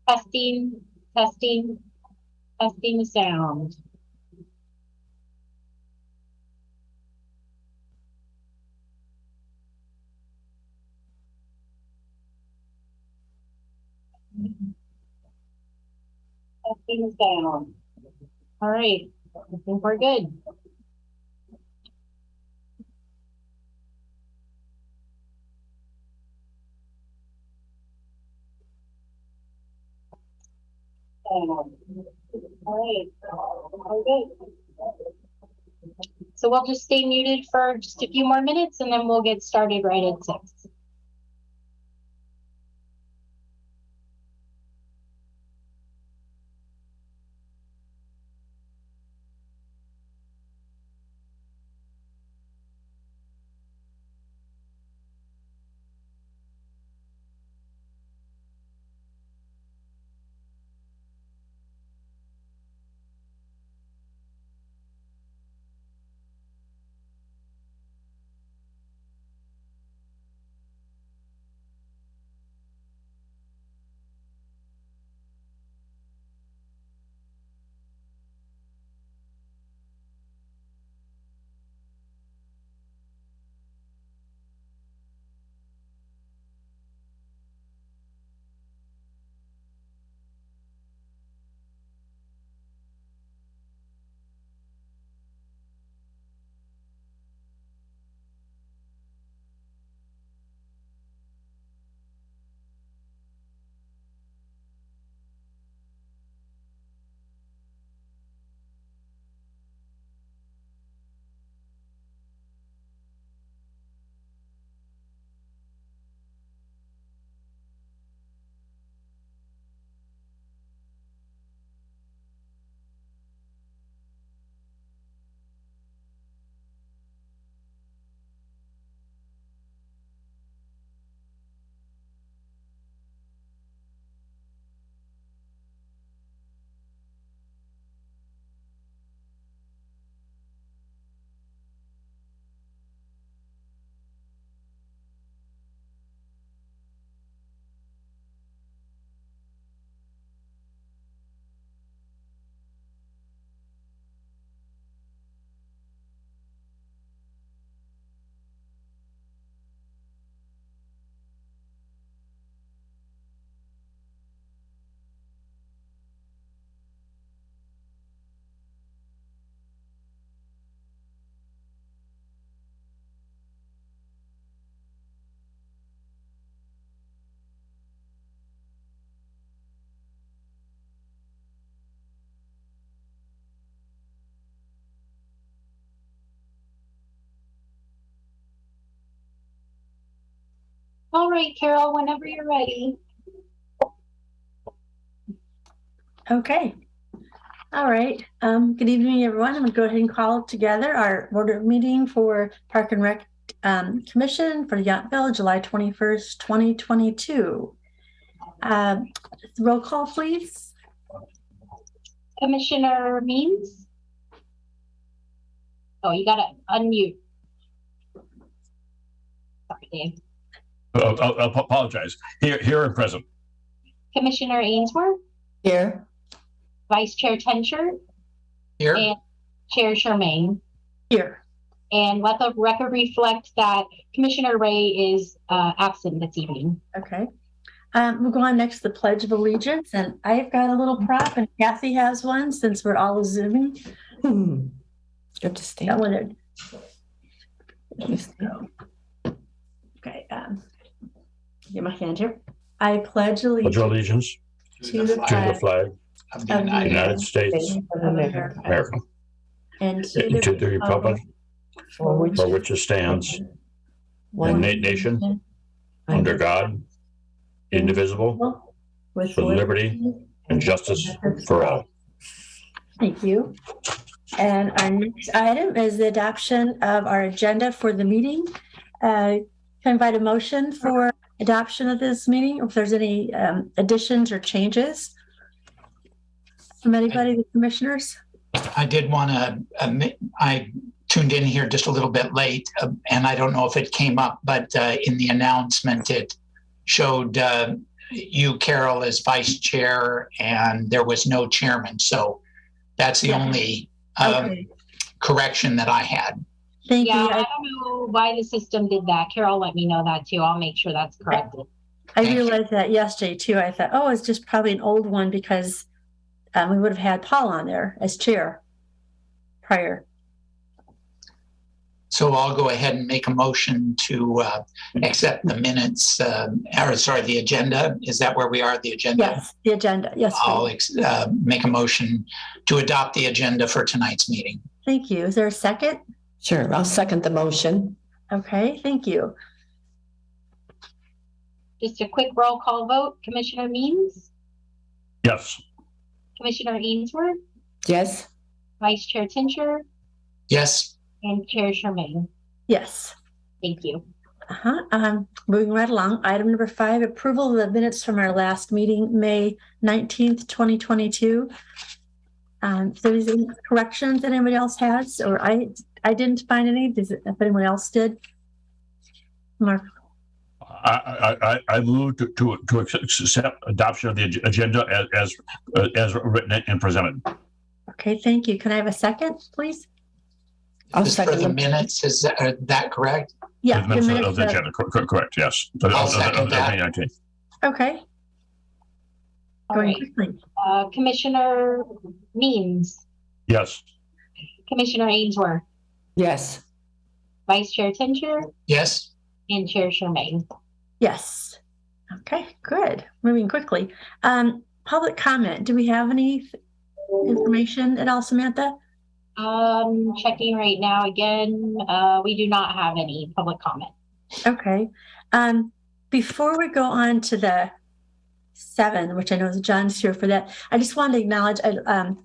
Testing, testing, testing the sound. Testing the sound. All right, I think we're good. All right, we're good. So we'll just stay muted for just a few more minutes and then we'll get started right at 6. All right, Carol, whenever you're ready. Okay. All right. Good evening, everyone. I'm going to go ahead and call together our board meeting for Park and Rec Commission for Yountville, July 21st, 2022. Roll call, please. Commissioner Means? Oh, you got to unmute. Sorry, Dave. I apologize. Here and present. Commissioner Ainsworth? Here. Vice Chair Tencher? Here. And Chair Charmaine? Here. And let the record reflect that Commissioner Ray is absent this evening. Okay. We'll go on next to the Pledge of Allegiance. And I've got a little prop and Kathy has one since we're all Zooming. Good to stand. That one there. Okay. Get my hand here. I pledge Allegiance to the flag Of the United States of America and to the republic for which it stands, one nation, under God, indivisible, with with liberty and justice for all. Thank you. And our next item is the adoption of our agenda for the meeting. Can I invite a motion for adoption of this meeting, or if there's any additions or changes from anybody, the commissioners? I did want to, I tuned in here just a little bit late, and I don't know if it came up, but in the announcement, it showed you, Carol, as vice chair, and there was no chairman. So that's the Yeah. only Okay. correction that I had. Thank Yeah, you. I don't know why the system did that. Carol let me know that too. I'll make sure that's corrected. I Thank you. realized that yesterday too. I thought, oh, it's just probably an old one because we would have had Paul on there as chair prior. So I'll go ahead and make a motion to accept the minutes, the agenda. Is that where we are, the agenda? Yes, the agenda. Yes, I'll please. make a motion to adopt the agenda for tonight's meeting. Thank you. Is there a second? Sure, I'll second the motion. Okay, thank you. Just a quick roll call vote. Commissioner Means, Yes. Commissioner Ainsworth, Yes, Vice Chair Tincher, Yes, and Chair Charmaine. Yes. Thank you. Moving right along. Item number 5, approval of the minutes from our last meeting, May 19th, 2022. So is there any corrections that anybody else has, or I didn't find any. If anyone else did? Mark. I move to accept adoption of the agenda as written and presented. Okay, thank you. Can I have a second, please? I'll just for second the the minutes. Is that correct? Yeah, The minutes of the agenda. Correct. Yes. I'll second that. May 19th. Okay, All going right. quickly. Commissioner Means, Yes. Commissioner Ainsworth, yes, Vice Chair Tincher, Yes, and Chair Charmaine. Yes. Okay, good. Moving quickly. Public comment. Do we have any information at all, Samantha? Checking right now again. We do not have any public comment. Okay. Before we go on to the 7, which I know John's here for that, I just wanted to acknowledge the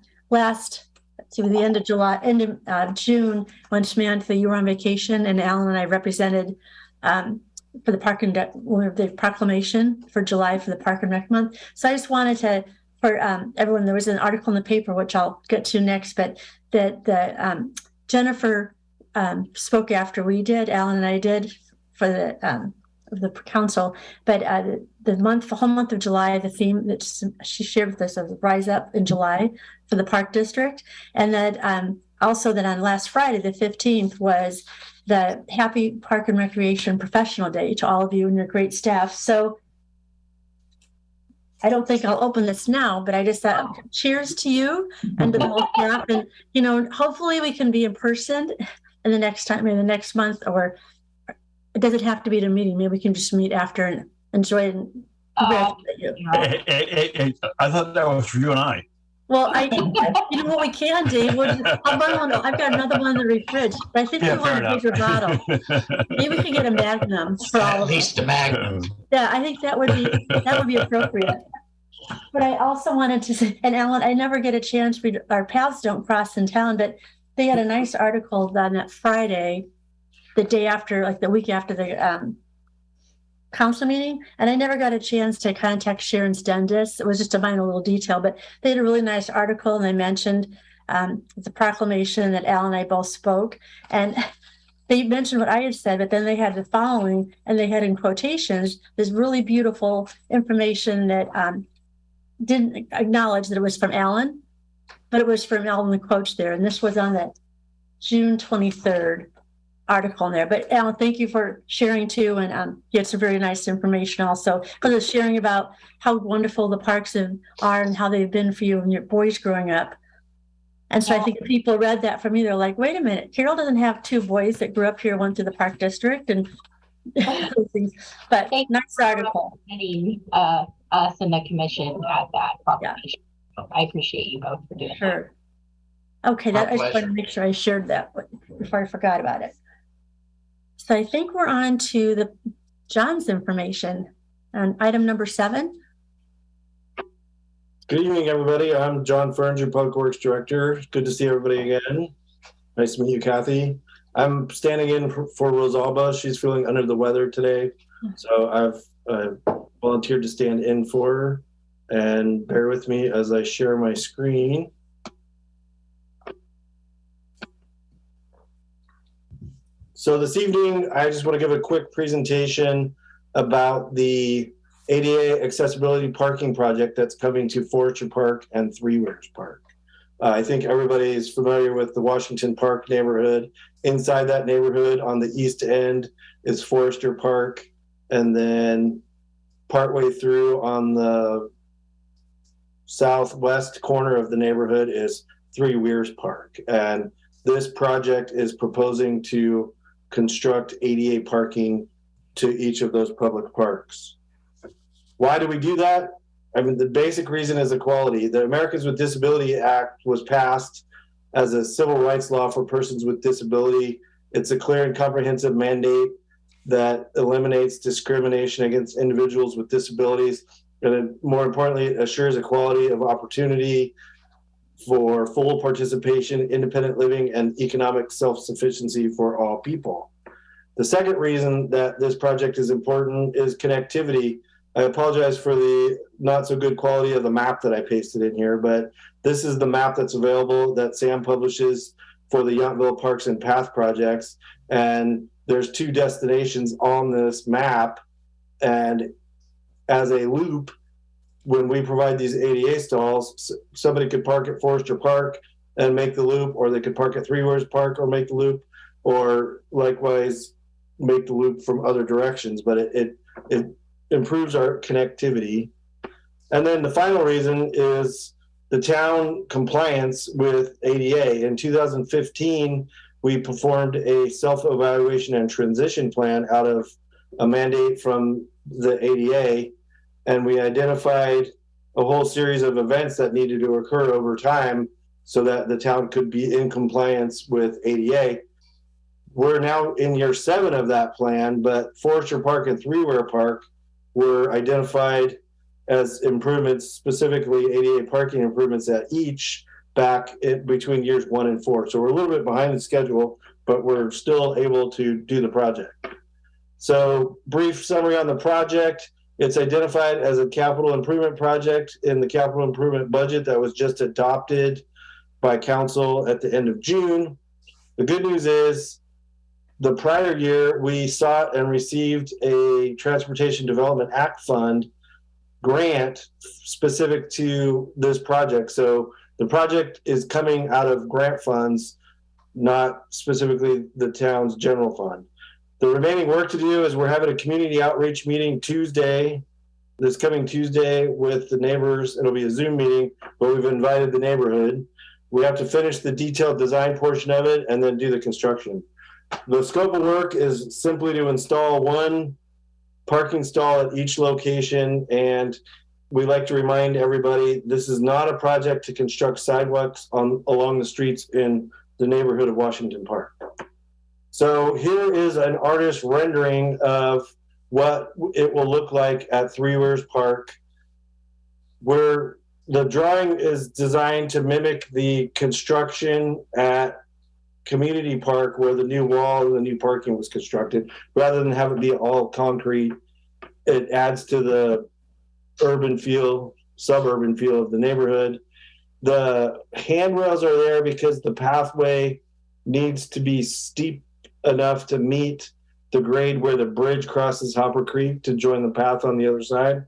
end of July, end of June, when Samantha, you were on vacation, and Alan and I represented for the Park and the proclamation for July for the Park and Rec Month. So I just wanted to, for everyone, there was an article in the paper, which I'll get to next, but that Jennifer spoke after we did, Alan and I did, for the council, but the whole month of July, the theme that she shared with us of Rise Up in July for the Park District, and that also that on last Friday, the 15th, was the Happy Park and Recreation Professional Day to all of you and your great staff. So I don't think I'll open this now, but I just thought cheers to you and to the whole staff, and hopefully we can be in person in the next time, maybe the next month, or it doesn't have to be at a meeting. Maybe we can just meet after and enjoy it. And congratulate you. Hey, I thought that was for you and I. Well, you know what we can do? I'll buy one. I've got another one in the fridge, but I think we want a bigger bottle. Maybe we can get a Magnum for all at of us. least a Magnum. Yeah, I think that would be appropriate. But I also wanted to say, and Alan, I never get a chance. Our paths don't cross in town, but they had a nice article on that Friday, the day after, like the week after the council meeting, and I never got a chance to contact Sharon Stendis. It was just a minor little detail, but they had a really nice article, and they mentioned the proclamation that Al and I both spoke, and they mentioned what I had said, but then they had the following, and they had in quotations this really beautiful information that didn't acknowledge that it was from Alan, but it was from Alan the coach there, and this was on the June 23rd article in there. But Alan, thank you for sharing too, and you had some very nice information also, because it's sharing about how wonderful the parks are and how they've been for you and your boys growing up. And so I think people read that from me, they're like, wait a minute, Carol doesn't have 2 boys that grew up here, went to the Park District, and those things. But nice article. Us and the commission at that proclamation. Yeah. I appreciate you both for doing that. Okay, I just wanted to make sure I shared that before I forgot about it. So I think we're on to John's information on item number 7. Good evening, everybody. I'm John Ferns, your Public Works Director. Good to see everybody again. Nice to meet you, Kathy. I'm standing in for Rosalba. She's feeling under the weather today, so I've volunteered to stand in for her. And bear with me as I share my screen. So this evening, I just want to give a quick presentation about the ADA accessibility parking project that's coming to Forester Park and Three Weirs Park. I think everybody is familiar with the Washington Park neighborhood. Inside that neighborhood on the east end is Forester Park, and then partway through on the southwest corner of the neighborhood is Three Weirs Park. And this project is proposing to construct ADA parking to each of those public parks. Why do we do that? I mean, the basic reason is equality. The Americans with Disability Act was passed as a civil rights law for persons with disability. It's a clear and comprehensive mandate that eliminates discrimination against individuals with disabilities. And more importantly, it assures equality of opportunity for full participation, independent living, and economic self-sufficiency for all people. The second reason that this project is important is connectivity. I apologize for the not so good quality of the map that I pasted in here, but this is the map that's available that Sam publishes for the Yountville Parks and Path projects. And there's 2 destinations on this map. And as a loop, when we provide these ADA stalls, somebody could park at Forester Park and make the loop, or they could park at Three Weirs Park or make the loop, or likewise make the loop from other directions. But it improves our connectivity. And then the final reason is the town compliance with ADA. In 2015, we performed a self-evaluation and transition plan out of a mandate from the ADA, and we identified a whole series of events that needed to occur over time so that the town could be in compliance with ADA. We're now in year 7 of that plan, but Forester Park and Three Weirs Park were identified as improvements, specifically ADA parking improvements at each back between years 1 and 4. So we're a little bit behind the schedule, but we're still able to do the project. So brief summary on the project. It's identified as a capital improvement project in the capital improvement budget that was just adopted by council at the end of June. The good news is the prior year, we sought and received a Transportation Development Act Fund grant specific to this project. So the project is coming out of grant funds, not specifically the town's general fund. The remaining work to do is we're having a community outreach meeting this coming Tuesday with the neighbors. It'll be a Zoom meeting, but we've invited the neighborhood. We have to finish the detailed design portion of it and then do the construction. The scope of work is simply to install 1 parking stall at each location. And we like to remind everybody, this is not a project to construct sidewalks along the streets in the neighborhood of Washington Park. So here is an artist rendering of what it will look like at Three Weirs Park, where the drawing is designed to mimic the construction at Community Park where the new wall and the new parking was constructed. Rather than have it be all concrete, it adds to the urban feel, suburban feel of the neighborhood. The handrails are there because the pathway needs to be steep enough to meet the grade where the bridge crosses Hopper Creek to join the path on the other side.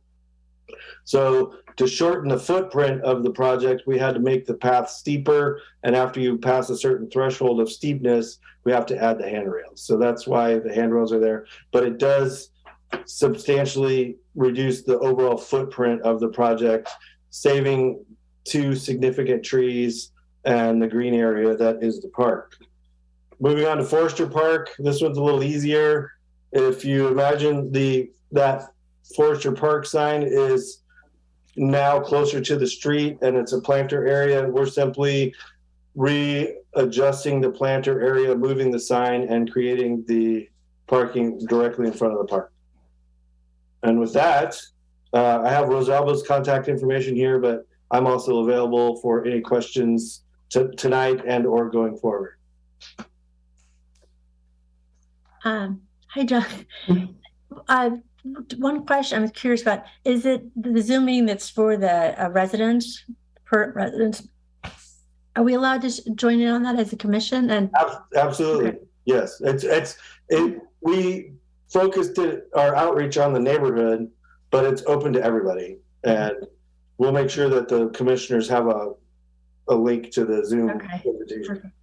So to shorten the footprint of the project, we had to make the path steeper. And after you pass a certain threshold of steepness, we have to add the handrails. So that's why the handrails are there. But it does substantially reduce the overall footprint of the project, saving 2 significant trees and the green area that is the park. Moving on to Forester Park, this one's a little easier. If you imagine that Forester Park sign is now closer to the street and it's a planter area, we're simply readjusting the planter area, moving the sign, and creating the parking directly in front of the park. And with that, I have Rosalba's contact information here, but I'm also available for any questions tonight and or going forward. Hi, John. One question I was curious about, is it the Zoom meeting that's for the residents, per residents? Are we allowed to join in on that as a commission? And Absolutely. Okay. Yes. We focused our outreach on the neighborhood. but it's open to everybody. And we'll make sure that the commissioners have a link to the Zoom Okay. invitation. Perfect.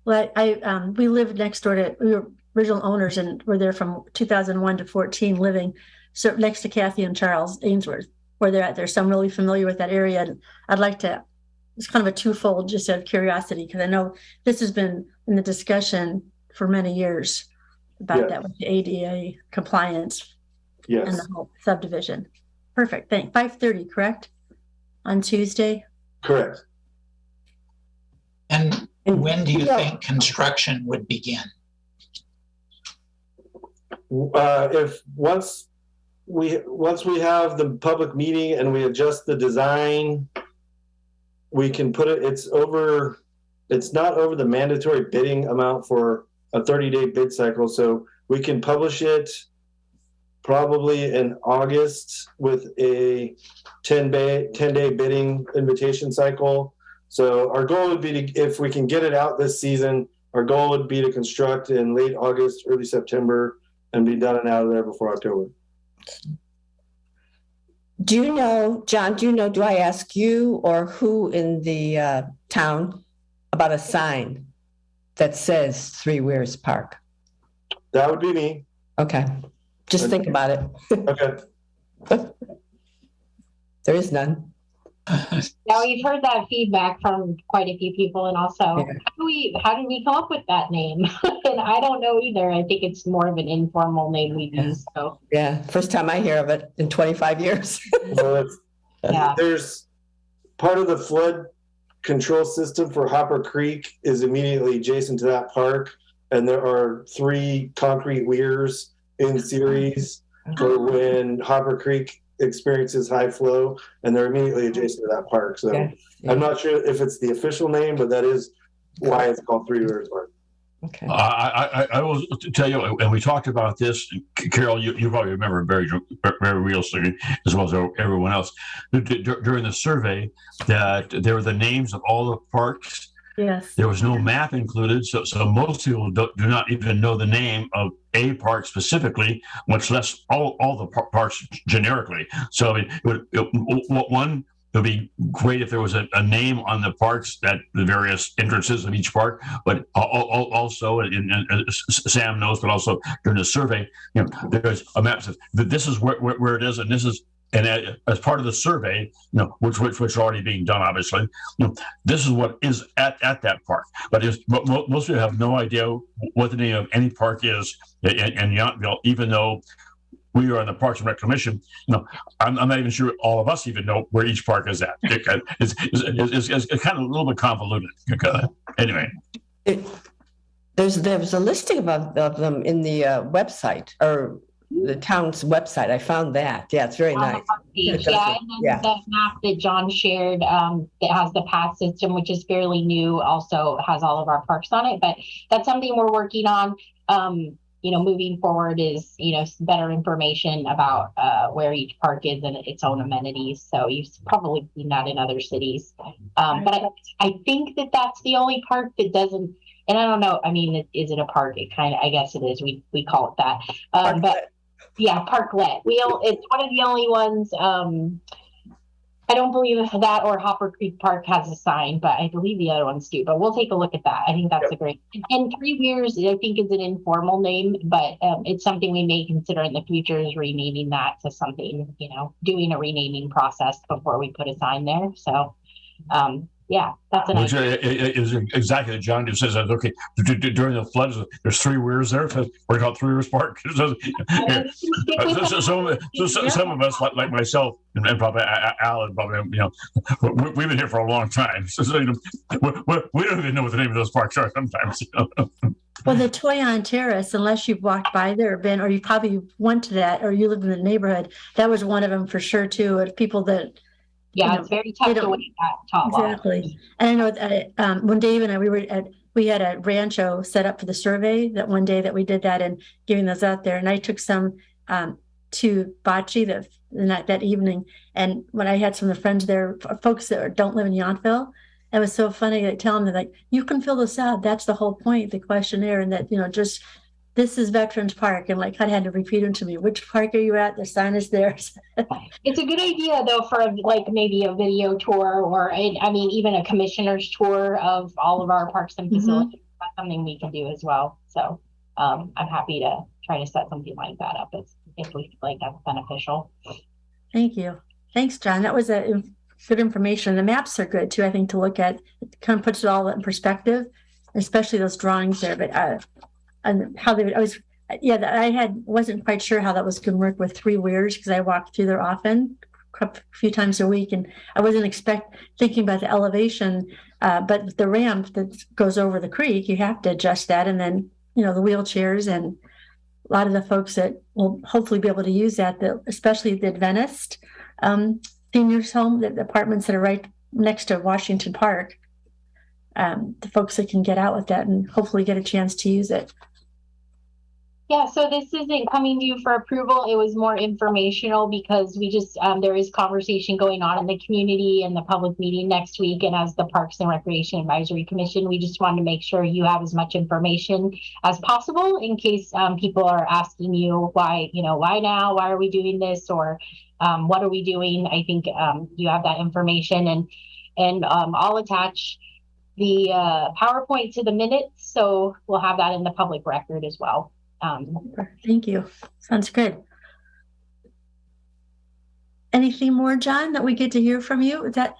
Well, we lived next door to, we were original owners and were there from 2001 to 14 living so next to Kathy and Charles Ainsworth, where they're at there. So I'm really familiar with that area. And I'd like to, it's kind of a twofold, just out of curiosity, because I know this has been in the discussion for many years about that with the ADA compliance and Yes, the whole subdivision. Perfect. Thanks. 5:30, correct? On Tuesday? correct. And when do you think construction would begin? If once we have the public meeting and we adjust the design, we can put it, it's not over the mandatory bidding amount for a 30-day bid cycle. So we can publish it probably in August with a 10-day bidding invitation cycle. So our goal would be to, if we can get it out this season, our goal would be to construct in late August, early September, and be done and out of there before October. Do you know, John, do I ask you or who in the town about a sign that says Three Weirs Park? That would be me. Okay, just think about it. Okay. There is none. Now we've heard that feedback from quite a few people, and also Yeah. how did we come up with that name? And I don't know either. I think it's more of an informal name we've used. So Yeah, first time I hear of it in 25 years. So yeah, there's part of the flood control system for Hopper Creek is immediately adjacent to that park. And there are 3 concrete weirs in series for when Hopper Creek experiences high flow, and they're immediately adjacent to that park. So Yeah. I'm not sure if it's the official name, but that is why it's called Three Weirs Park. Okay. I will tell you, and we talked about this, Carol, you probably remember very realistically, as well as everyone else, during the survey, that there were the names of all the parks. Yes. There was no map included, so most people do not even know the name of a park specifically, much less all the parks generically. So it would be great if there was a name on the parks, that the various entrances of each park, but also, and Sam knows, but also during the survey, there's a map that this is where it is, and this is. And as part of the survey, which are already being done, obviously, this is what is at that park. But most people have no idea what the name of any park is in Yountville, even though we are in the Parks and Rec Commission. I'm not even sure all of us even know where each park is at. It's kind of a little bit convoluted. Anyway. There's a listing of them in the website, or the town's website. I found that. Yeah, it's very nice. and then that map that John shared that has the path system, which is fairly new, also has all of our parks on it. But that's something we're working on. Moving forward is better information about where each park is and its own amenities. So you've probably seen that in other cities. But I think that's the only park that doesn't. And I don't know. I mean, is it a park? I guess it is. We call it that. But yeah, parklet. It's one of the only ones. I don't believe that or Hopper Creek Park has a sign, but I believe the other ones do. But we'll take a look at that. I think that's a great. And Three Weirs, I think, is an informal name, but it's something we may consider in the future, is renaming that to something. Doing a renaming process before we put a sign there. So. Yeah, that's an idea. Is exactly what John just says. Okay, during the floods, there's 3 weirs there. We're called Three Weirs Park. Some of us, like myself, and probably Alan, we've been here for a long time. So we don't even know what the name of those parks are sometimes. Well, the Toyon Terrace, unless you've walked by there or been, or you probably went to that, or you lived in the neighborhood, that was one of them for sure too. And people that. Yeah, it's very tough to wait that top line. Exactly. And I know that when Dave and I, we had a rancho set up for the survey that one day that we did that and giving those out there. And I took some to Bocce that evening. And when I had some of the friends there, folks that don't live in Yountville, it was so funny. I tell them, they're like, you can fill this out. That's the whole point, the questionnaire. And that, just this is Veterans Park, and like I had to repeat them to me. Which park are you at? The sign is there. It's a good idea though for like maybe a video tour or I mean even a commissioner's tour of all of our parks and facilities. That's something we can do as well. So I'm happy to try to set something like that up if we feel like that's beneficial. Thank you. Thanks, John. That was good information. The maps are good too, I think, to look at. It kind of puts it all in perspective, especially those drawings there. But and how they wasn't quite sure how that was going to work with three weirs because I walk through there often, a few times a week, and I wasn't thinking about the elevation, but the ramp that goes over the creek, you have to adjust that, and then the wheelchairs and a lot of the folks that will hopefully be able to use that, especially the Adventist seniors home, the apartments that are right next to Washington Park, the folks that can get out with that and hopefully get a chance to use it. Yeah, so this isn't coming to you for approval. It was more informational because we just, there is conversation going on in the community and the public meeting next week. And as the Parks and Recreation Advisory Commission, we just wanted to make sure you have as much information as possible in case people are asking you why now, why are we doing this? Or what are we doing? I think you have that information and I'll attach the PowerPoint to the minutes. So we'll have that in the public record as well. Thank you. Sounds good. Anything more, John, that we get to hear from you? Is that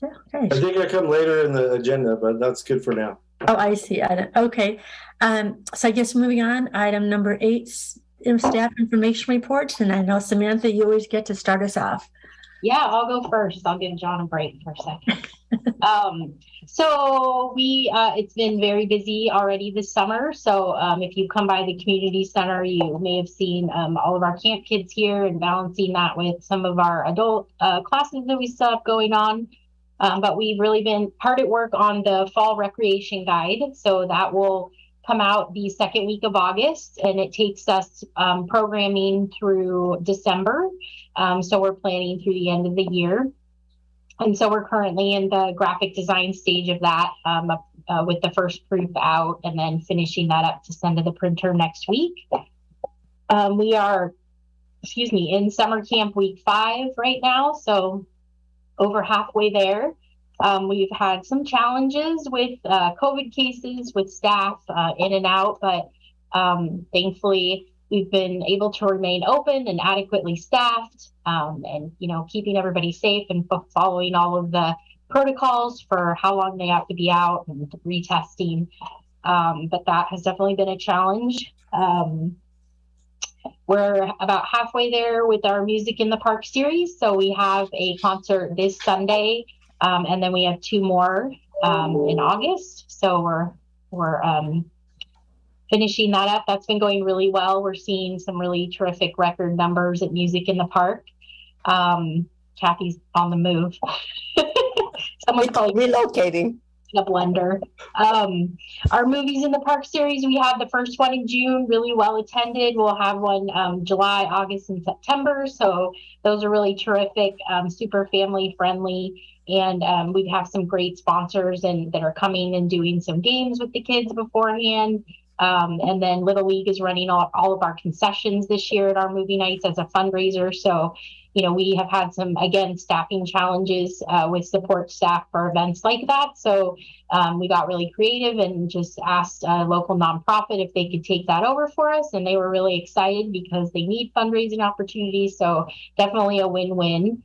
okay? I think I come later in the agenda, but that's good for now. Oh, I see. Okay. So I guess moving on, item number 8, staff information reports. And I know, Samantha, you always get to start us off. Yeah, I'll go first. I'll give John a break for a second. So it's been very busy already this summer. So if you come by the community center, you may have seen all of our camp kids here and balancing that with some of our adult classes that we still have going on. But we've really been hard at work on the fall recreation guide. So that will come out the second week of August, and it takes us programming through December. So we're planning through the end of the year. And so we're currently in the graphic design stage of that with the first proof out and then finishing that up to send to the printer next week. We are, in summer camp week 5 right now. So over halfway there. We've had some challenges with COVID cases with staff in and out, but thankfully we've been able to remain open and adequately staffed and, keeping everybody safe and following all of the protocols for how long they have to be out and retesting. But that has definitely been a challenge. We're about halfway there with our Music in the Park series. So we have a concert this Sunday. And then we have 2 more in August. So we're finishing that up. That's been going really well. We're seeing some really terrific record numbers at Music in the Park. Kathy's on the move. Someone's calling relocating. A blender. Our Movies in the Park series, we have the first one in June, really well attended. We'll have one July, August, and September. So those are really terrific, super family friendly. And we have some great sponsors that are coming and doing some games with the kids beforehand. And then Little League is running all of our concessions this year at our movie nights as a fundraiser. So, we have had some, again, staffing challenges with support staff for events like that. So we got really creative and just asked a local nonprofit if they could take that over for us. And they were really excited because they need fundraising opportunities. So definitely a win-win.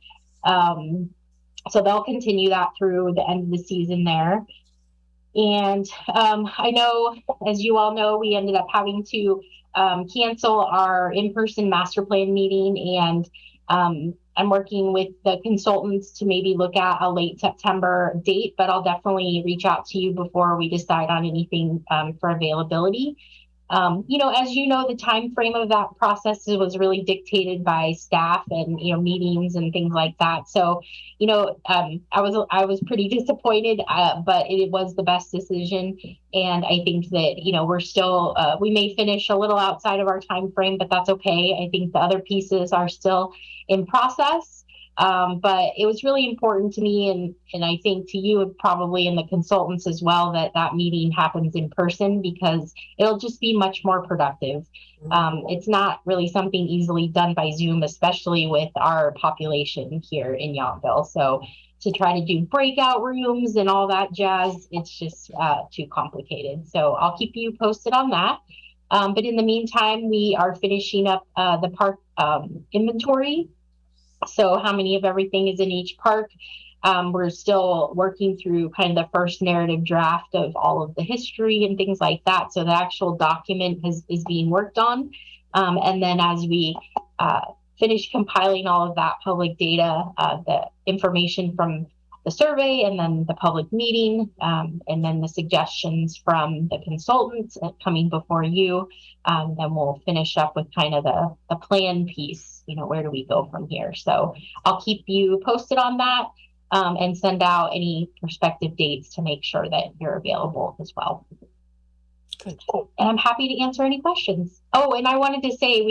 So they'll continue that through the end of the season there. And I know, as you all know, we ended up having to cancel our in-person master plan meeting. And I'm working with the consultants to maybe look at a late September date, but I'll definitely reach out to you before we decide on anything for availability. As you know, the time frame of that process was really dictated by staff and meetings and things like that. So, I was pretty disappointed, but it was the best decision. And I think that we're still we may finish a little outside of our time frame, but that's okay. I think the other pieces are still in process. But it was really important to me, and I think to you probably, and the consultants as well, that meeting happens in person, because it'll just be much more productive. It's not really something easily done by Zoom, especially with our population here in Yountville. So to try to do breakout rooms and all that jazz, it's just too complicated. So I'll keep you posted on that. But in the meantime, we are finishing up the park inventory. So how many of everything is in each park? We're still working through kind of the first narrative draft of all of the history and things like that. So the actual document is being worked on. And then as we finish compiling all of that public data, the information from the survey, and then the public meeting, and then the suggestions from the consultants coming before you, then we'll finish up with kind of the plan piece. Where do we go from here? So I'll keep you posted on that, and send out any prospective dates to make sure that you're available as well. Good. And I'm happy to answer any questions. Oh, and I wanted to say,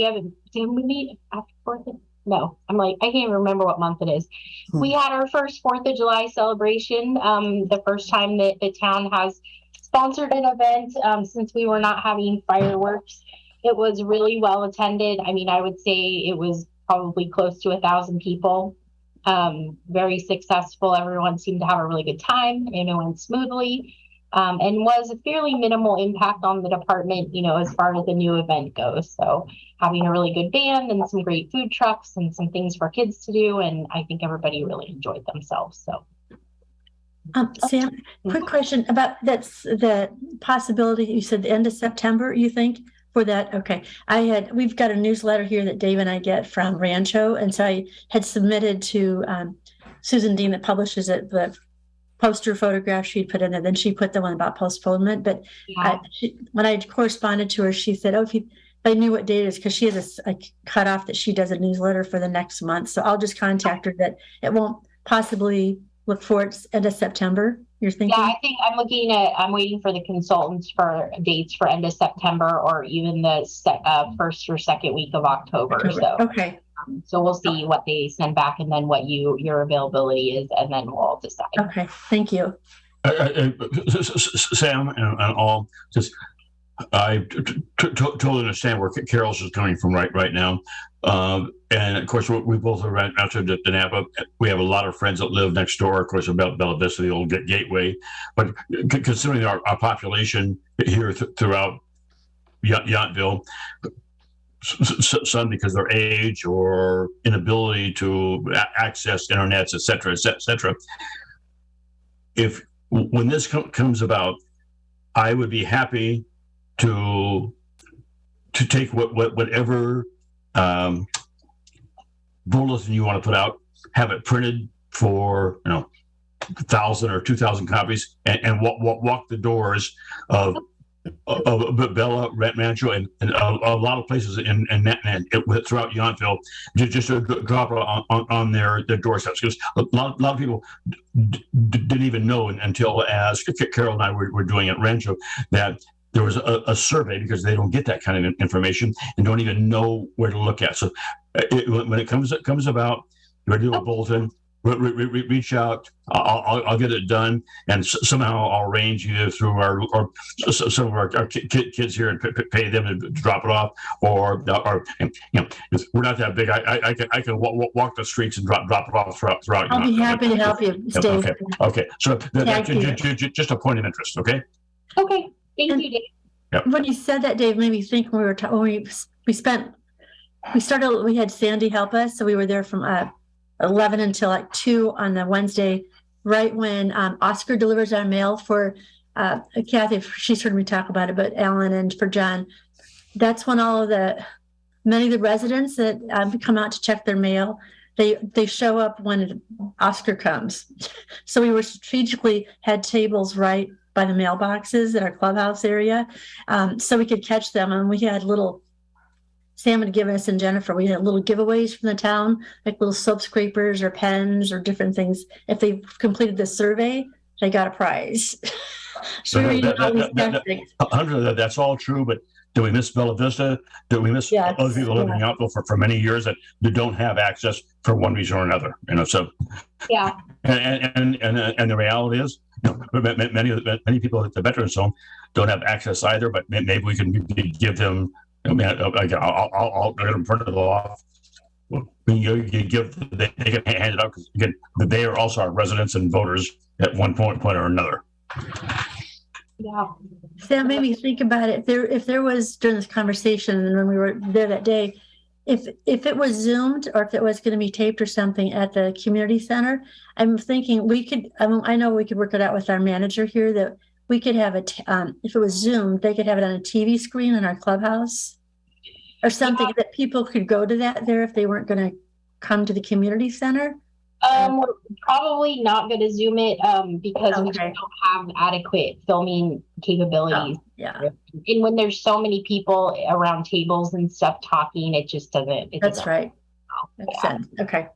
did we meet after 4th? No, I can't even remember what month it is. We had our first 4th of July celebration, the first time that the town has sponsored an event since we were not having fireworks. It was really well attended. I would say it was probably close to 1,000 people. Very successful. Everyone seemed to have a really good time, and it went smoothly. And was a fairly minimal impact on the department, as far as the new event goes. So having a really good band and some great food trucks and some things for kids to do. And I think everybody really enjoyed themselves. So. Sam, quick question about that's the possibility. You said the end of September, you think, for that? Okay. We've got a newsletter here that Dave and I get from Rancho. And so I had submitted to Susan Dean, that publishes it, the poster photograph she'd put in there. Then she put the one about postponement. But Yeah. When I corresponded to her, she said, if I knew what date it is, because she has a cutoff that she does a newsletter for the next month. So I'll just contact her that it won't possibly look for its end of September. You're thinking? Yeah, I think I'm waiting for the consultants for dates for end of September, or even the first or second week of October. So Okay. So we'll see what they send back, and then what your availability is, and then we'll decide. Okay, thank you. Sam and all, I totally understand where Carol's is coming from right now. And of course, we both are right out to Napa. We have a lot of friends that live next door, of course, about Bella Vista, the old gateway. But considering our population here throughout Yountville, some because of their age or inability to access internets, et cetera, when this comes about, I would be happy to take whatever bulletin you want to put out, have it printed for 1,000 or 2,000 copies, and walk the doors of Bella, Rancho, and a lot of places in throughout Yountville, just to drop it on their doorsteps, because a lot of people didn't even know until, as Carol and I were doing at Rancho, that there was a survey, because they don't get that kind of information and don't even know where to look at. So when it comes about, you're ready to do a bulletin, reach out. I'll get it done, and somehow I'll arrange either through some of our kids here and pay them to drop it off, or we're not that big. I can walk the streets and drop it off throughout. I'll be happy to help you, Dave. Okay. So that's just a point of interest. Okay. Okay. Thank you, Dave. Yep. When you said that, Dave, made me think when we had Sandy help us, so we were there from 11 until like 2 on the Wednesday, right when Oscar delivers our mail for Kathy. She's heard me talk about it, but Alan and for John. That's when many of the residents that come out to check their mail, they show up when Oscar comes. So we were strategically had tables right by the mailboxes in our clubhouse area, so we could catch them. And we had Sam had given us, and Jennifer, we had little giveaways from the town, like little soap scrapers or pens or different things. If they completed the survey, they got a prize. So that's all true, but Do we miss Bella Vista? Do we miss Yes, other people living in Yountville for many years that don't have access for one reason or another? So Yeah. and the reality is, many people at the veterans home don't have access either. But maybe we can give them. I mean, I'll get them in front of the law. You give they can hand it out because again, they are also our residents and voters at one point or another. Yeah. That made me think about it. If there was during this conversation and when we were there that day, if it was Zoomed or if it was going to be taped or something at the community center, I'm thinking we could. I know we could work it out with our manager here that we could have it. If it was Zoomed, they could have it on a TV screen in our clubhouse or something that people could go to that there if they weren't going to come to the community center. We're probably not going to Zoom it because we just Okay. don't have adequate filming capabilities. Oh, yeah, And when there's so many people around tables and stuff talking, it just doesn't. that's right. Makes sense. Okay.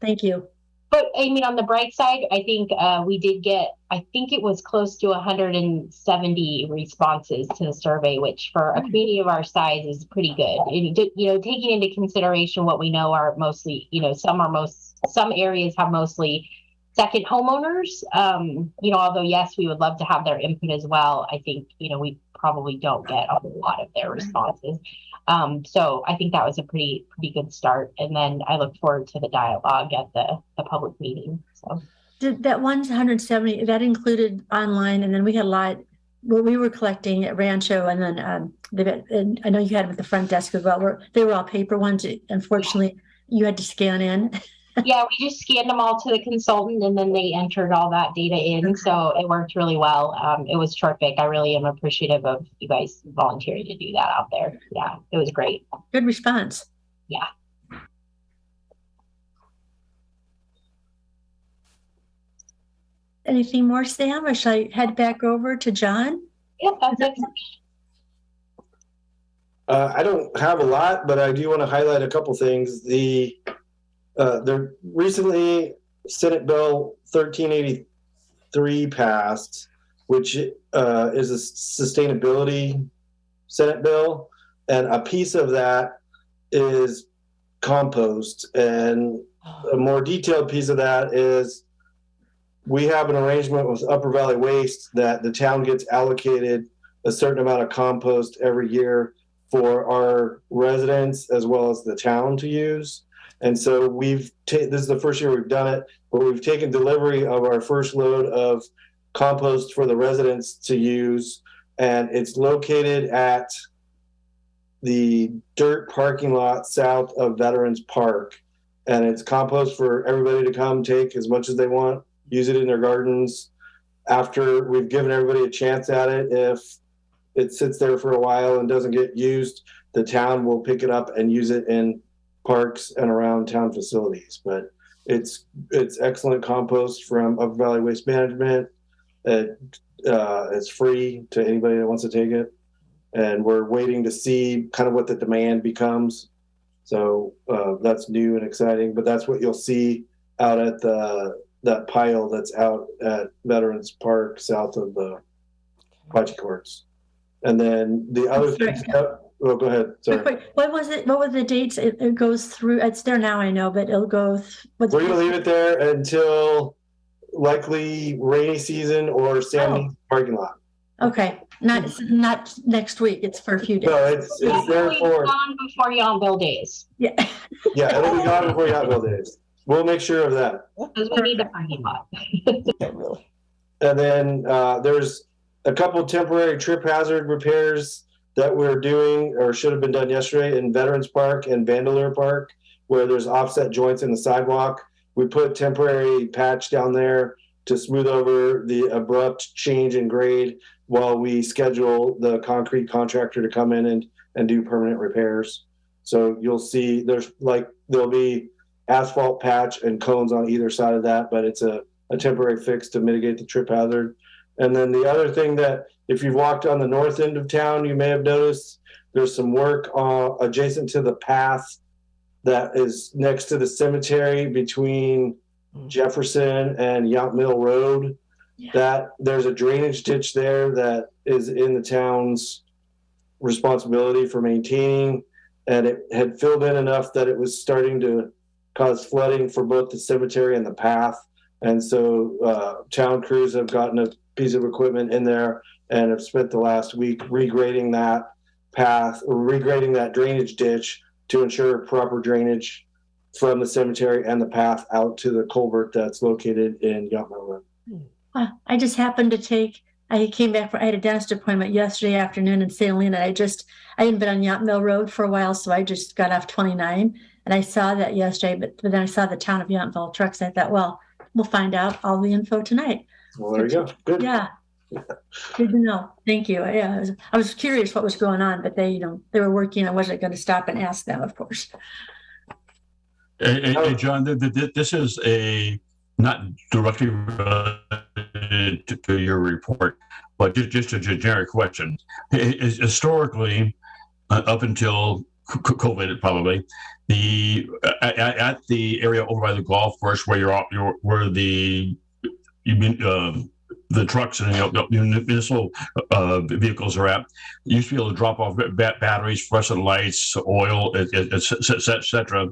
Thank you. But I mean, on the bright side, I think we did get, I think it was close to 170 responses to the survey, which for a community of our size is pretty good. And, taking into consideration what we know are mostly, some areas have mostly second homeowners. Although yes, we would love to have their input as well. I think, we probably don't get a whole lot of their responses. So I think that was a pretty good start. And then I look forward to the dialogue at the public meeting. So Did that 170, that included online, and then we had a lot, what we were collecting at Rancho, and then and I know you had them at the front desk as well. They were all paper ones. Unfortunately, you had to scan in. yeah, we just scanned them all to the consultant and then they entered all that data in. Okay. So it worked really well. It was terrific. I really am appreciative of you guys volunteering to do that out there. Yeah, it was great. Good response. Yeah. Anything more, Sam, or should I head back over to John? Yeah, that's it. I don't have a lot, but I do want to highlight a couple things. The recently Senate Bill 1383 passed, which is a sustainability Senate bill, and a piece of that is compost. And a more detailed piece of that is we have an arrangement with Upper Valley Waste that the town gets allocated a certain amount of compost every year for our residents as well as the town to use. And so this is the first year we've done it, but we've taken delivery of our first load of compost for the residents to use. And it's located at the dirt parking lot south of Veterans Park. And it's compost for everybody to come take as much as they want, use it in their gardens. After we've given everybody a chance at it, if it sits there for a while and doesn't get used, the town will pick it up and use it in parks and around town facilities. But it's excellent compost from Upper Valley Waste Management. It's free to anybody that wants to take it, and we're waiting to see kind of what the demand becomes. So that's new and exciting. But that's what you'll see out at that pile that's out at Veterans Park south of the bocce courts. And then the other thing. Oh, go ahead. Sorry. What was it? What were the dates? It goes through. It's there now, I know, but it'll go. We're going to leave it there until likely rainy season or Sammy's parking lot. Okay, not next week. It's for a few days. No, it's there for gone before Yountville days. Yeah. Yeah, it'll be gone before Yountville days. We'll make sure of that. Because we need the parking lot. Yeah, really. And then there's a couple temporary trip hazard repairs that we're doing or should have been done yesterday in Veterans Park and Vandeleur Park, where there's offset joints in the sidewalk. We put temporary patch down there to smooth over the abrupt change in grade while we schedule the concrete contractor to come in and do permanent repairs. So you'll see there'll be asphalt patch and cones on either side of that, but it's a temporary fix to mitigate the trip hazard. And then the other thing that if you've walked on the north end of town, you may have noticed there's some work adjacent to the path that is next to the cemetery between Jefferson and Yount Mill Road. Yeah. That there's a drainage ditch there that is in the town's responsibility for maintaining, and it had filled in enough that it was starting to cause flooding for both the cemetery and the path. And so town crews have gotten a piece of equipment in there and have spent the last week regrading that path, or regrading that drainage ditch to ensure proper drainage from the cemetery and the path out to the culvert that's located in Yountville Road. I just happened to I came back, I had a dentist appointment yesterday afternoon in St. Helena. I hadn't been on Yountville Road for a while, so I just got off 29 and I saw that yesterday, but then I saw the town of Yountville trucks. I thought, well, we'll find out all the info tonight. Well, there you go. Good. Yeah. Good to know. Thank you. Yeah, I was curious what was going on, but they were working. I wasn't going to stop and ask them, of course. Hey, John, this is not directly related to your report, but just a generic question. Historically, up until COVID, probably at the area over by the golf course where the trucks and municipal vehicles are at, you used to be able to drop off batteries, fluorescent lights, oil, etc.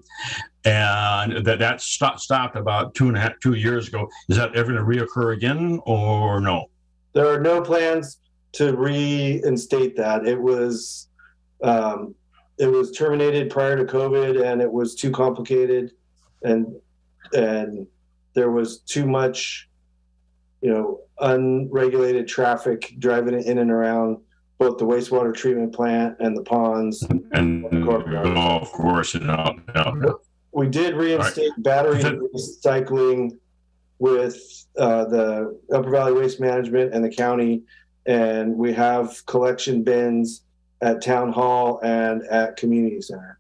And that stopped about 2 years ago. Is that ever going to reoccur again, or no? There are no plans to reinstate that. It was terminated prior to COVID, and it was too complicated, and there was too much, unregulated traffic driving in and around both the wastewater treatment plant and the ponds and of course, we did reinstate battery recycling with the Upper Valley Waste Management and the county, and we have collection bins at town hall and at community center.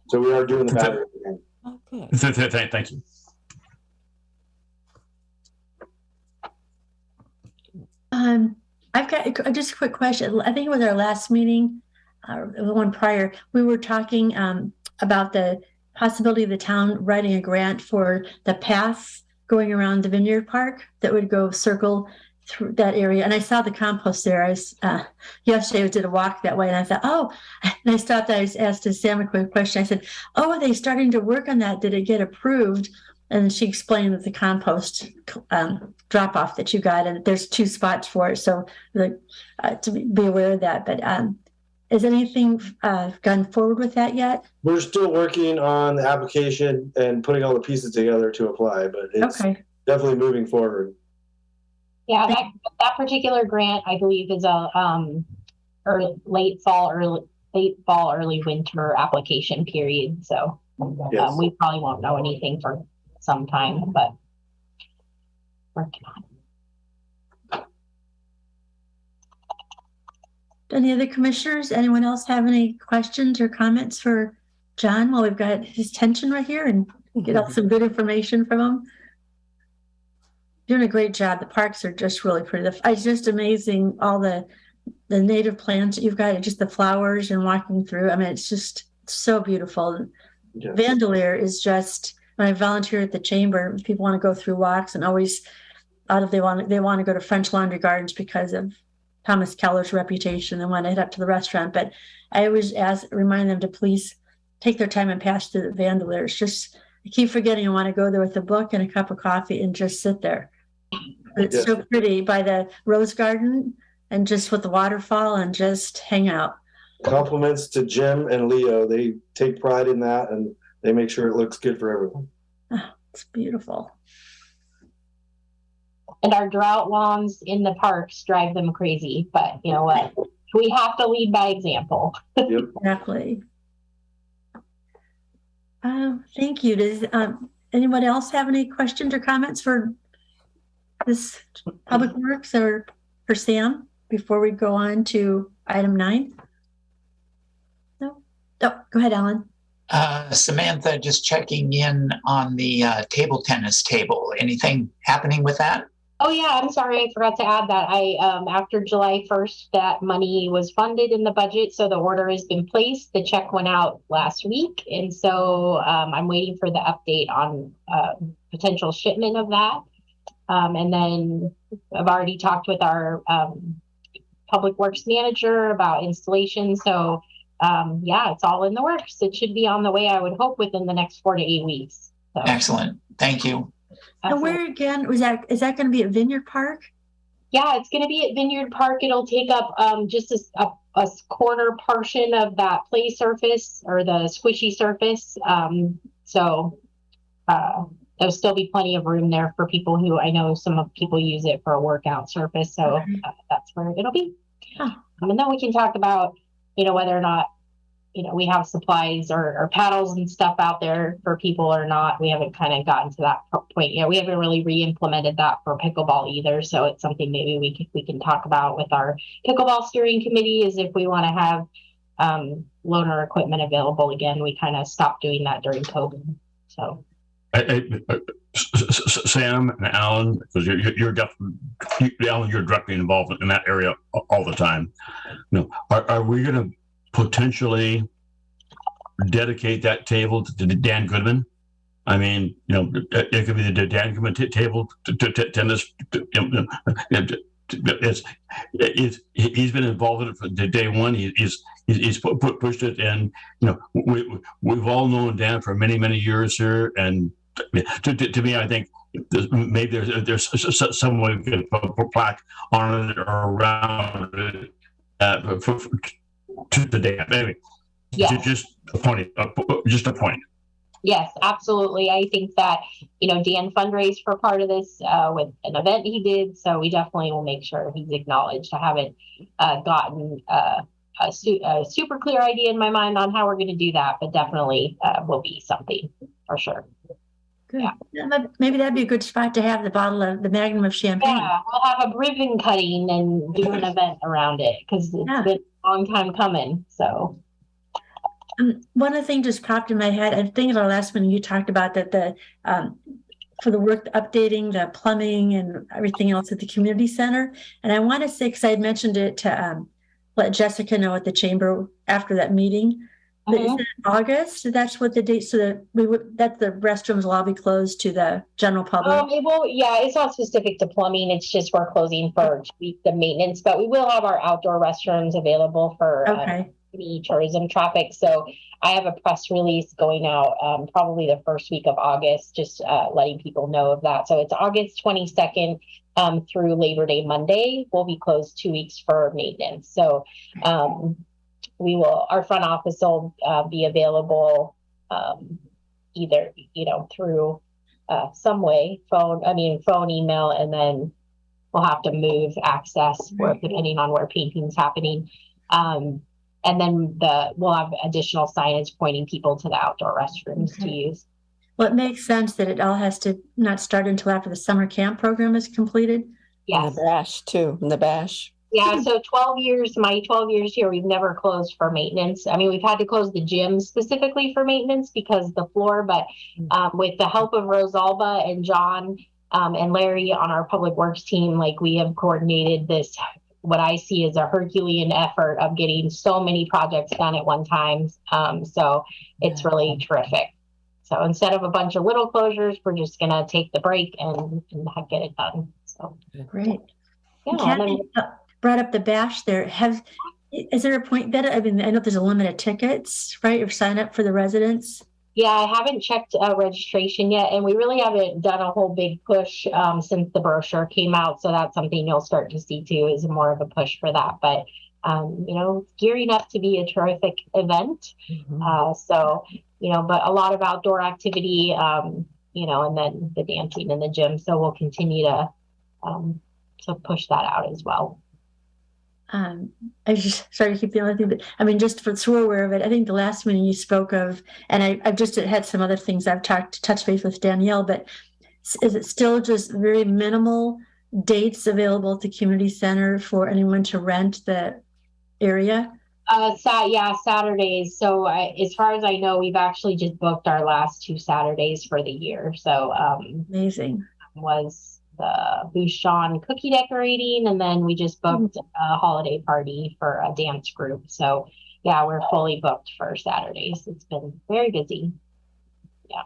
So we are doing the battery again. Okay. Thank you. I've got just a quick question. I think it was our last meeting, the one prior, we were talking about the possibility of the town writing a grant for the paths going around the Vineyard Park that would go circle through that area. And I saw the compost there. Yesterday I did a walk that way, and I thought, and I stopped. I asked Sam a quick question. I said, are they starting to work on that? Did it get approved? And she explained that the compost drop off that you got, and there's 2 spots for it. So to be aware of that. But is anything gone forward with that yet? We're still working on the application and putting all the pieces together to apply, but it's definitely moving forward. Yeah, that particular grant, I believe, is a late fall, early winter application period. So Yes. we probably won't know anything for some time, but working on it. Any other commissioners? Anyone else have any questions or comments for John while we've got his tension right here and get out some good information from him? Doing a great job. The parks are just really pretty. It's just amazing, all the native plants that you've got, just the flowers and walking through. I mean, it's just so beautiful. Yes. Vanderleer is just, when I volunteer at the chamber, people want to go through walks and always they want to go to French Laundry Gardens because of Thomas Keller's reputation. They want to head up to the restaurant, but I always remind them to please take their time and pass through the Vanderleer. It's just, I keep forgetting I want to go there with a book and a cup of coffee and just sit there. It's so pretty by the rose garden and just with the waterfall and just hang out. Compliments to Jim and Leo. They take pride in that, and they make sure it looks good for everyone. Oh, it's beautiful. And our drought lawns in the parks drive them crazy, but you know what? We have to lead by example. Yep. Exactly. Thank you. Does anyone else have any questions or comments for this Public Works or for Sam before we go on to item 9? No? Oh, go ahead, Alan. Samantha, just checking in on the table tennis table. Anything happening with that? Oh yeah, I'm sorry, I forgot to add that. After July 1st, that money was funded in the budget, so the order has been placed. The check went out last week, and so I'm waiting for the update on potential shipment of that. And then I've already talked with our public works manager about installation. So yeah, it's all in the works. It should be on the way, I would hope, within the next 4 to 8 weeks. So, Excellent. Thank you. And where again was that? Is that going to be at Vineyard Park? Yeah, it's going to be at Vineyard Park. It'll take up just a corner portion of that play surface or the squishy surface. So there'll still be plenty of room there for people who, I know some of people use it for a workout surface. So that's where it'll be. Huh. And then we can talk about, whether or not, we have supplies or paddles and stuff out there for people or not. We haven't kind of gotten to that point yet. We haven't really re-implemented that for pickleball either. So it's something maybe we can talk about with our pickleball steering committee, is if we want to have loaner equipment available again. We kind of stopped doing that during COVID. So Sam and Alan, because you're Alan, you're directly involved in that area all the time. Are we going to potentially dedicate that table to Dan Goodman? I mean, it could be the Dan Goodman table to tennis. He's been involved in it from day one. He's pushed it, and we've all known Dan for many years here. And to me, I think maybe there's some way we could put a plaque on it or around it. To the day, maybe. Yes. Just a point. Yes, absolutely. I think that, Dan fundraised for part of this with an event he did. So we definitely will make sure he's acknowledged. I haven't gotten a super clear idea in my mind on how we're going to do that, but definitely will be something for sure. Good. Yeah. Maybe that'd be a good spot to have the magnum of champagne. Yeah, we'll have a ribbon cutting and do an event around it, because it's been a long time coming. So one of the things just popped in my head. I think at our last meeting you talked about that for the work updating the plumbing and everything else at the community center. And I want to say, because I had mentioned it to let Jessica know at the chamber after that meeting. But is it August? That's what the date. So that the restrooms will all be closed to the general public. It's not specific to plumbing. It's just we're closing for the maintenance, but we will have our outdoor restrooms available for tourism traffic. So I have a press release going out probably the first week of August, just letting people know of that. So it's August 22nd through Labor Day Monday. We'll be closed 2 weeks for maintenance. So our front office will be available either, through some way, phone, email, and then we'll have to move access depending on where painting's happening. And then we'll have additional signage pointing people to the outdoor restrooms to use. Well, it makes sense that it all has to not start until after the summer camp program is completed. Yes. And the bash too, and the bash. Yeah, so my 12 years here, we've never closed for maintenance. We've had to close the gym specifically for maintenance because of the floor, but with the help of Rosalba and John and Larry on our public works team, we have coordinated this, what I see as a Herculean effort of getting so many projects done at one time. So it's really terrific. So instead of a bunch of little closures, we're just going to take the break and get it done. So great. Yeah, Kathy brought up the bash there. Is there a point that, I know there's a limit of tickets, right? Or sign up for the residents? Yeah, I haven't checked registration yet, and we really haven't done a whole big push since the brochure came out. So that's something you'll start to see too, is more of a push for that. But gearing up to be a terrific event. But a lot of outdoor activity, and then the dancing in the gym. So we'll continue to push that out as well. I just sorry to keep the only thing, but just so we're aware of it, I think the last meeting you spoke of, and I've just had some other things I've touched base with Danielle, but is it still just very minimal dates available at the community center for anyone to rent the area? Saturdays. So as far as I know, we've actually just booked our last 2 Saturdays for the year. So amazing. Was the Bouchon cookie decorating, and then we just booked a holiday party for a dance group. So yeah, we're fully booked for Saturdays. It's been very busy. Yeah,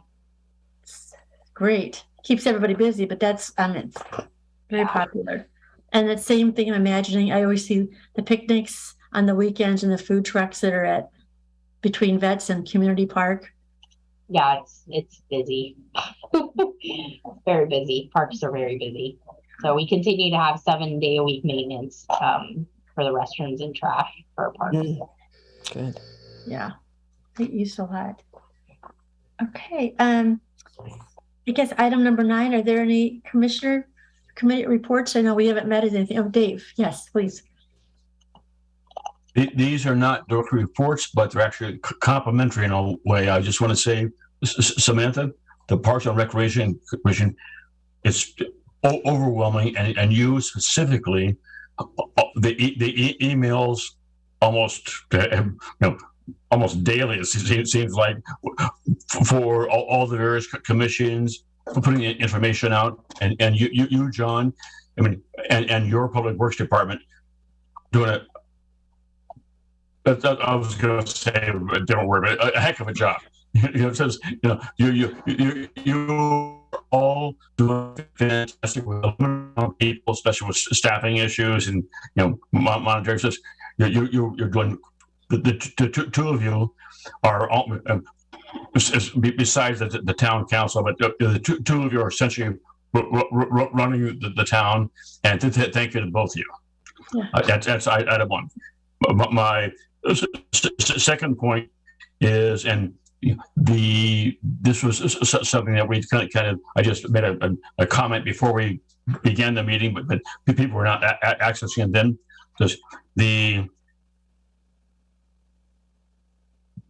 great. Keeps everybody busy, but that's very popular. And the same thing I'm imagining, I always see the picnics on the weekends and the food trucks that are at between Vets and Community Park. Yeah, it's busy. Very busy. Parks are very busy. So we continue to have 7-day-a-week maintenance for the restrooms and trash for our parks. Good. Yeah, they use a lot. Okay, I guess item number 9, are there any committee reports? I know we haven't met as anything. Oh, Dave, yes, please. These are not direct reports, but they're actually complimentary in a way. I just want to say, Samantha, the Parks and Recreation Commission, it's overwhelming, and you specifically, the emails almost almost daily. It seems like for all the various commissions, for putting information out, and you, John, I mean, and your Public Works Department doing it. I was going to say a different word, but a heck of a job. It says, you all doing fantastic with people, especially with staffing issues and monetary issues. You're doing. The two of you are all, besides the town council, but the two of you are essentially running the town. And thank you to both of you. Yeah. That's item one. My second point is, and this was something that we kind of I just made a comment before we began the meeting, but people were not accessing it then. Because the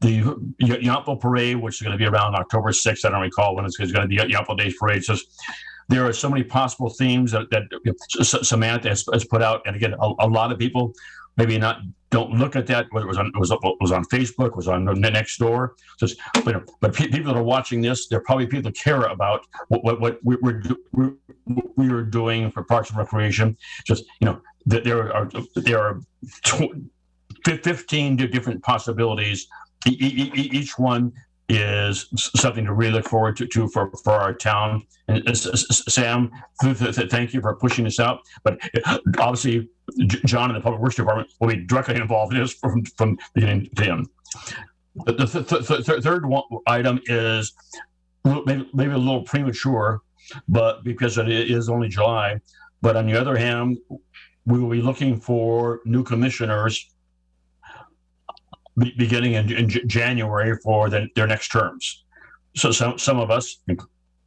Yampo Parade, which is going to be around October 6th, I don't recall when it's going to be Yampo Days Parade. So there are so many possible themes that Samantha has put out, and again, a lot of people maybe don't look at that. Whether it was on Facebook, was on the next door. Just, but people that are watching this, they're probably people that care about what we are doing for Parks and Recreation. Just there are 15 different possibilities. Each one is something to really look forward to for our town. And Sam, thank you for pushing this out. But obviously, John and the Public Works Department will be directly involved in this from beginning to end. The third item is maybe a little premature, but because it is only July. But on the other hand, we will be looking for new commissioners beginning in January for their next terms. So some of us,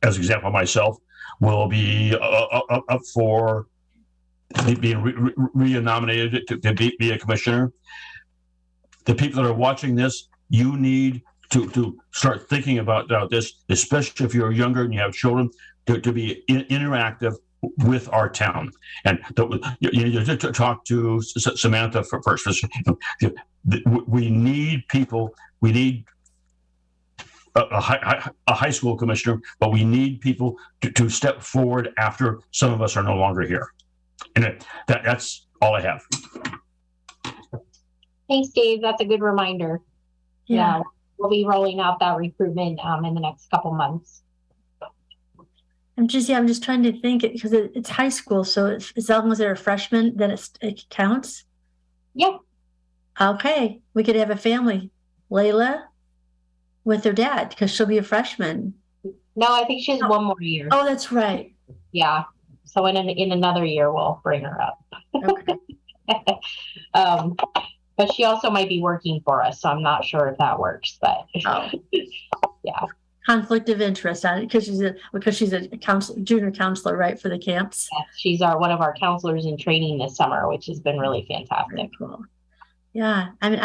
as example myself, will be up for being re-nominated to be a commissioner. The people that are watching this, you need to start thinking about this, especially if you're younger and you have children, to be interactive with our town. And you need to talk to Samantha first. We need people. We need a high school commissioner, but we need people to step forward after some of us are no longer here. And that's all I have. Thanks, Dave. That's a good reminder. Yeah, we'll be rolling out that recruitment in the next couple months. I'm just trying to think, because it's high school, so as long as they're a freshman, then it counts. Yeah. Okay, we could have a family, Layla, with her dad, because she'll be a freshman. No, I think she has one more year. Oh, that's right. Yeah. So in another year, we'll bring her up. Okay. But she also might be working for us, so I'm not sure if that works. But yeah. Conflict of interest on it because she's a junior counselor, right, for the camps. Yeah, she's one of our counselors in training this summer, which has been really fantastic. Very cool. Yeah, I mean,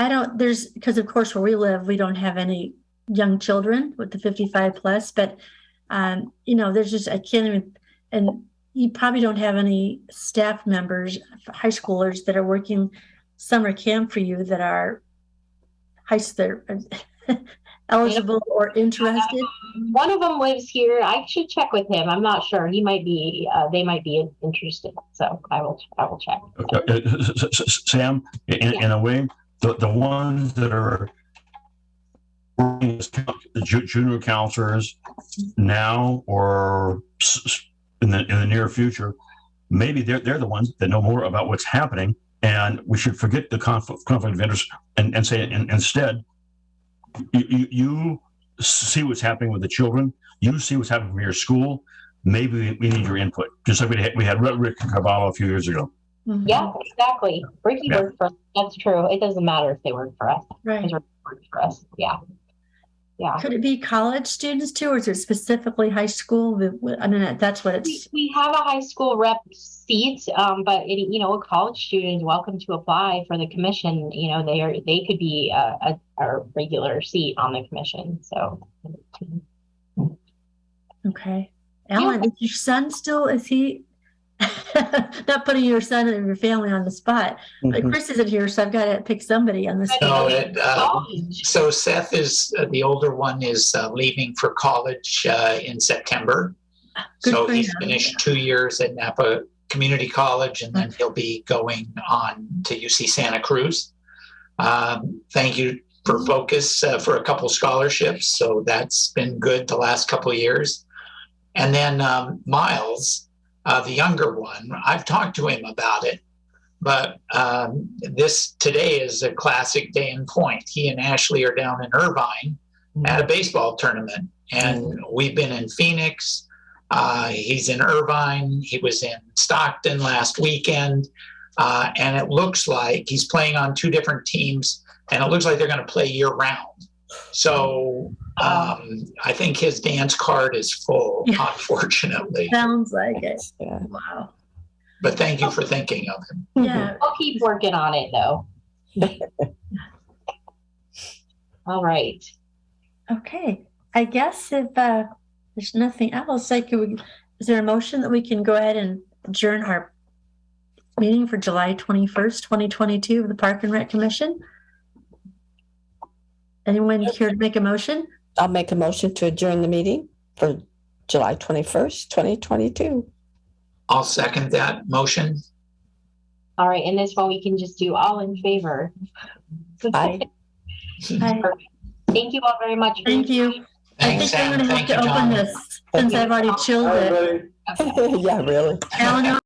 because of course where we live, we don't have any young children with the 55 plus, but there's just, I can't even, and you probably don't have any staff members, high schoolers that are working summer camp for you that are eligible or interested. One of them lives here. I should check with him. I'm not sure. He might be. They might be interested. So I will check. Sam, in a way, the ones that are working as junior counselors now or in the near future, maybe they're the ones that know more about what's happening, and we should forget the conflict of interest and say instead, you see what's happening with the children, you see what's happening from your school. Maybe we need your input, just like we had Rick Carvalho a few years ago. Mhm. Yeah, exactly. Ricky Yeah. worked for us. That's true. It doesn't matter if they work for us. Right. Because Ricky worked for us. Yeah. Yeah. Could it be college students too, or is it specifically high school? I mean, that's what it's. We have a high school rep seat, but a college student is welcome to apply for the commission. They could be a regular seat on the commission. So. Okay. Alan, is your son still, is he, not putting your son and your family on the spot, but Mhm. Chris isn't here, so I've got to pick somebody on the spot. No, so Seth is, the older one is leaving for college in September. Good So for he's him. finished 2 years at Napa Community College, and then he'll be going on to UC Santa Cruz. Thank you for Focus for a couple scholarships. So that's been good the last couple of years. And then Miles, the younger one, I've talked to him about it, but today is a classic day in point. He and Ashley are down in Irvine at a baseball tournament, and we've been in Phoenix. He's in Irvine. He was in Stockton last weekend, and it looks like he's playing on 2 different teams, and it looks like they're going to play year round. So I think his dance card is full, Yeah. unfortunately. Sounds like it. Yeah. Wow. But thank you for thinking of him. Yeah. I'll keep working on it though. All right. Okay. I guess if there's nothing else, is there a motion that we can go ahead and adjourn our meeting for July 21st, 2022 of the Park and Rec Commission? Anyone care to make a motion? I'll make a motion to adjourn the meeting for July 21st, 2022. I'll second that motion. All right. And this one we can just do all in favor. Aye. Aye. Thank you all very much. Thank you. I Thanks, think I'm Sam. going to have Thank you, to open John. this since I've already chilled Hi, it. everybody. Yeah, really. Eleanor,